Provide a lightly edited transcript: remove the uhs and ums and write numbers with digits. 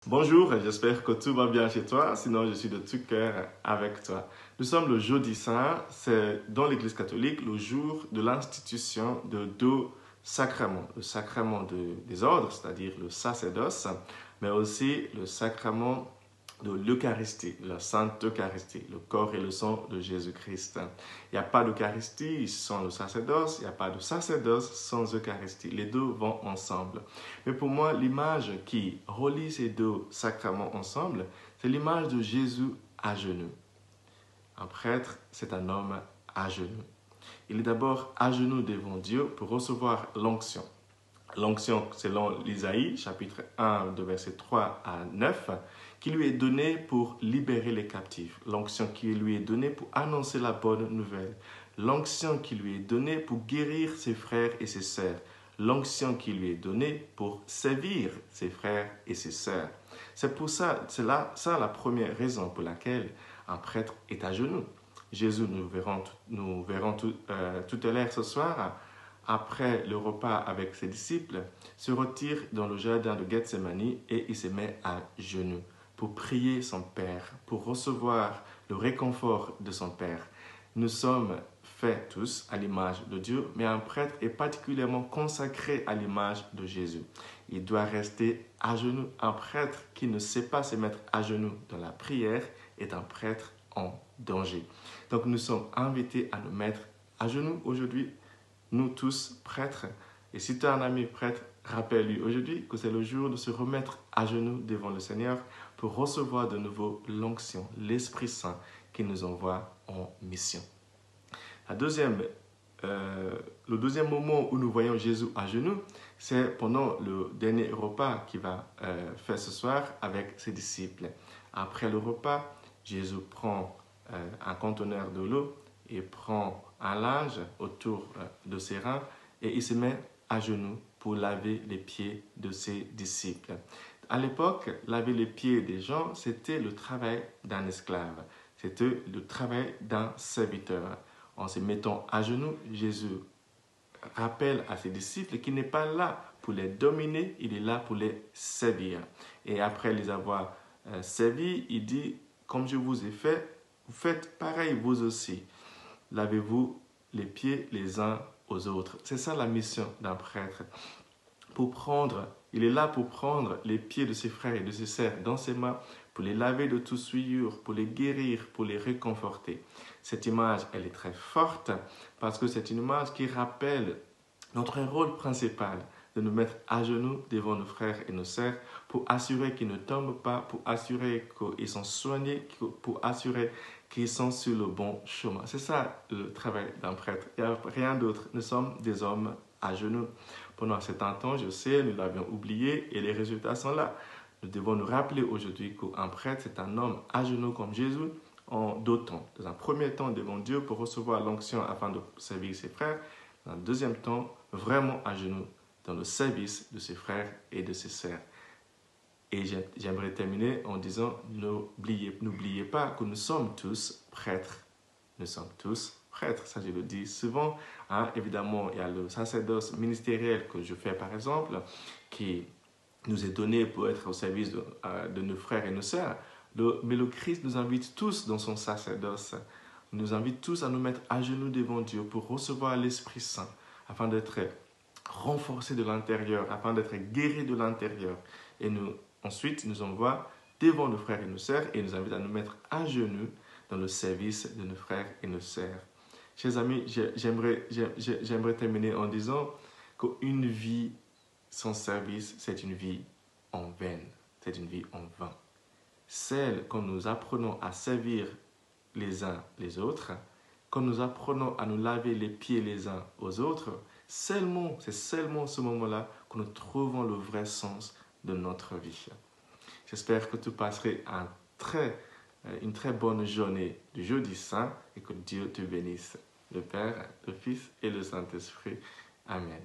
Bonjour, j'espère que tout va bien chez toi, sinon je suis de tout cœur avec toi. Nous sommes le jeudi saint, c'est dans l'Église catholique le jour de l'institution de deux sacrements. Le sacrement des ordres, c'est-à-dire le sacerdoce, mais aussi le sacrement de l'Eucharistie, la Sainte Eucharistie, le corps et le sang de Jésus-Christ. Il n'y a pas d'Eucharistie sans le sacerdoce, il n'y a pas de sacerdoce sans Eucharistie. Les deux vont ensemble. Mais pour moi, l'image qui relie ces deux sacrements ensemble, c'est l'image de Jésus à genoux. Un prêtre, c'est un homme à genoux. Il est d'abord à genoux devant Dieu pour recevoir l'onction. L'onction, selon l'Isaïe, chapitre 1, de versets 3 à 9, qui lui est donnée pour libérer les captifs. L'onction qui lui est donnée pour annoncer la bonne nouvelle. L'onction qui lui est donnée pour guérir ses frères et ses sœurs. L'onction qui lui est donnée pour servir ses frères et ses sœurs. C'est pour ça, ça la première raison pour laquelle un prêtre est à genoux. Jésus, nous verrons tout à l'heure ce soir, après le repas avec ses disciples, se retire dans le jardin de Gethsémani et il se met à genoux pour prier son Père, pour recevoir le réconfort de son Père. Nous sommes faits tous à l'image de Dieu, mais un prêtre est particulièrement consacré à l'image de Jésus. Il doit rester à genoux. Un prêtre qui ne sait pas se mettre à genoux dans la prière est un prêtre en danger. Donc nous sommes invités à nous mettre à genoux aujourd'hui, nous tous prêtres. Et si tu as un ami prêtre, rappelle-lui aujourd'hui que c'est le jour de se remettre à genoux devant le Seigneur pour recevoir de nouveau l'onction, l'Esprit Saint qui nous envoie en mission. Le deuxième moment où nous voyons Jésus à genoux, c'est pendant le dernier repas qu'il va faire ce soir avec ses disciples. Après le repas, Jésus prend un conteneur de l'eau et prend un linge autour de ses reins et il se met à genoux pour laver les pieds de ses disciples. À l'époque, laver les pieds des gens, c'était le travail d'un esclave, c'était le travail d'un serviteur. En se mettant à genoux, Jésus rappelle à ses disciples qu'il n'est pas là pour les dominer, il est là pour les servir. Et après les avoir servis, il dit, comme je vous ai fait, vous faites pareil vous aussi. Lavez-vous les pieds les uns aux autres. C'est ça la mission d'un prêtre. Il est là pour prendre les pieds de ses frères et de ses sœurs dans ses mains, pour les laver de toute souillure, pour les guérir, pour les réconforter. Cette image, elle est très forte parce que c'est une image qui rappelle notre rôle principal de nous mettre à genoux devant nos frères et nos sœurs pour assurer qu'ils ne tombent pas, pour assurer qu'ils sont soignés, pour assurer qu'ils sont sur le bon chemin. C'est ça le travail d'un prêtre. Il n'y a rien d'autre. Nous sommes des hommes à genoux. Pendant un certain temps, je sais, nous l'avions oublié et les résultats sont là. Nous devons nous rappeler aujourd'hui qu'un prêtre, c'est un homme à genoux comme Jésus en deux temps. Dans un premier temps, devant Dieu pour recevoir l'onction afin de servir ses frères. Dans un deuxième temps, vraiment à genoux dans le service de ses frères et de ses sœurs. Et j'aimerais terminer en disant, n'oubliez pas que nous sommes tous prêtres. Nous sommes tous prêtres, ça je le dis souvent. Évidemment, il y a le sacerdoce ministériel que je fais par exemple, qui nous est donné pour être au service de nos frères et nos sœurs. Mais le Christ nous invite tous dans son sacerdoce. Il nous invite tous à nous mettre à genoux devant Dieu pour recevoir l'Esprit Saint, afin d'être renforcés de l'intérieur, afin d'être guéris de l'intérieur. Et ensuite, il nous envoie devant nos frères et nos sœurs et il nous invite à nous mettre à genoux dans le service de nos frères et nos sœurs. Chers amis, j'aimerais terminer en disant qu'une vie sans service, c'est une vie en vain, c'est une vie en vain. Celle quand nous apprenons à servir les uns les autres, quand nous apprenons à nous laver les pieds les uns aux autres, c'est seulement ce moment-là que nous trouvons le vrai sens de notre vie. J'espère que tu passeras une très bonne journée du jeudi saint et que Dieu te bénisse. Le Père, le Fils et le Saint-Esprit. Amen.